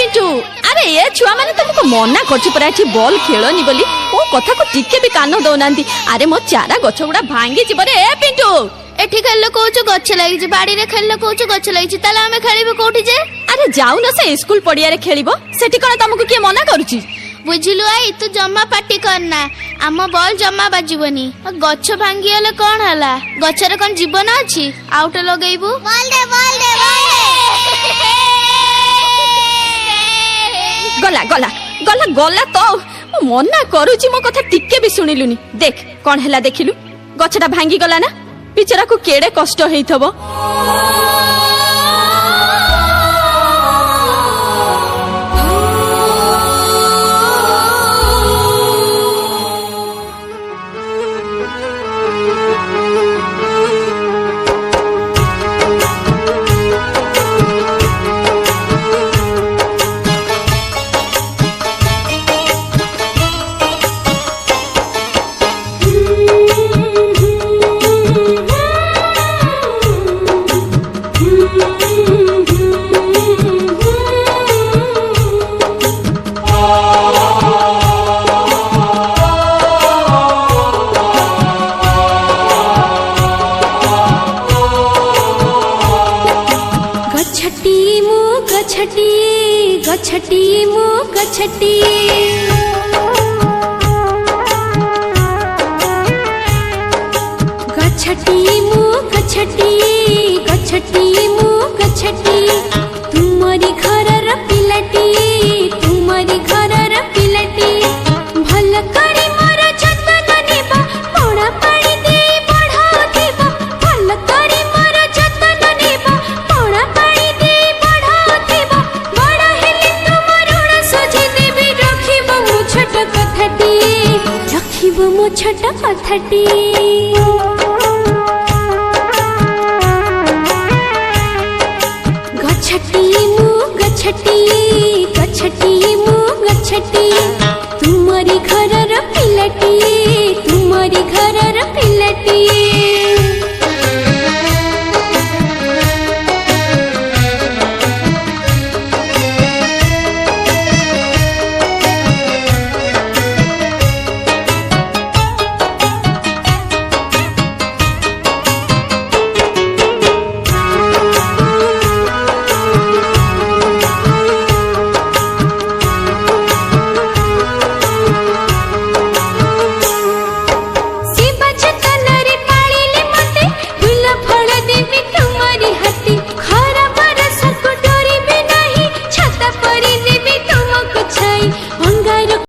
पिंटू अरे ये छुआ माने तुमको मना करछि पर आछि बॉल खेलनी बोली ओ कथा को टिके भी कान दउनांती अरे मो चारा गछ गुडा भांगी छी बरे ए पिंटू एठी खेल कोचो गछ लागि छी बाड़ी रे खेल कोचो गछ लागि छी ताले हमें खेलिबो कोठी जे अरे जाऊ न से स्कूल पड़िया रे खेलिबो सेठी कोन तुमको के मना करूछि बुझिलु आई तू जम्मा पार्टी करना आम बॉल जम्मा बाजिबनी गछ भांगी हले कोन हला गछरे कोन जीवन अछि आउट लगेइबू बॉल दे गला गला गला गला तो मना करूछि मो कथा टिके भी सुनिलुनी देख कोन हला देखिलु गछटा भांगी गला ना पिचरा को केड़े कष्ट हेइथबो गछटी मु गछटी गछटी मु गछटी गछटी मु गछटी तुमरी घरर पिलाटी तुमरी घरर पिलाटी भल करी मोर जतन नेबा पड़ा पानी दे बढ़ाउथिबा भल करी मोर जतन नेबा पड़ा पानी दे बढ़ाउथिबा बड़ा हेले तुमर ऋण सुझि देबी रखिबो मो छोट कथाटी रखिबो मो छोट कथाटी गछटी गछटी मु गछटी तुमरी घरर पिलाटी तुमरी घरर पिलाटी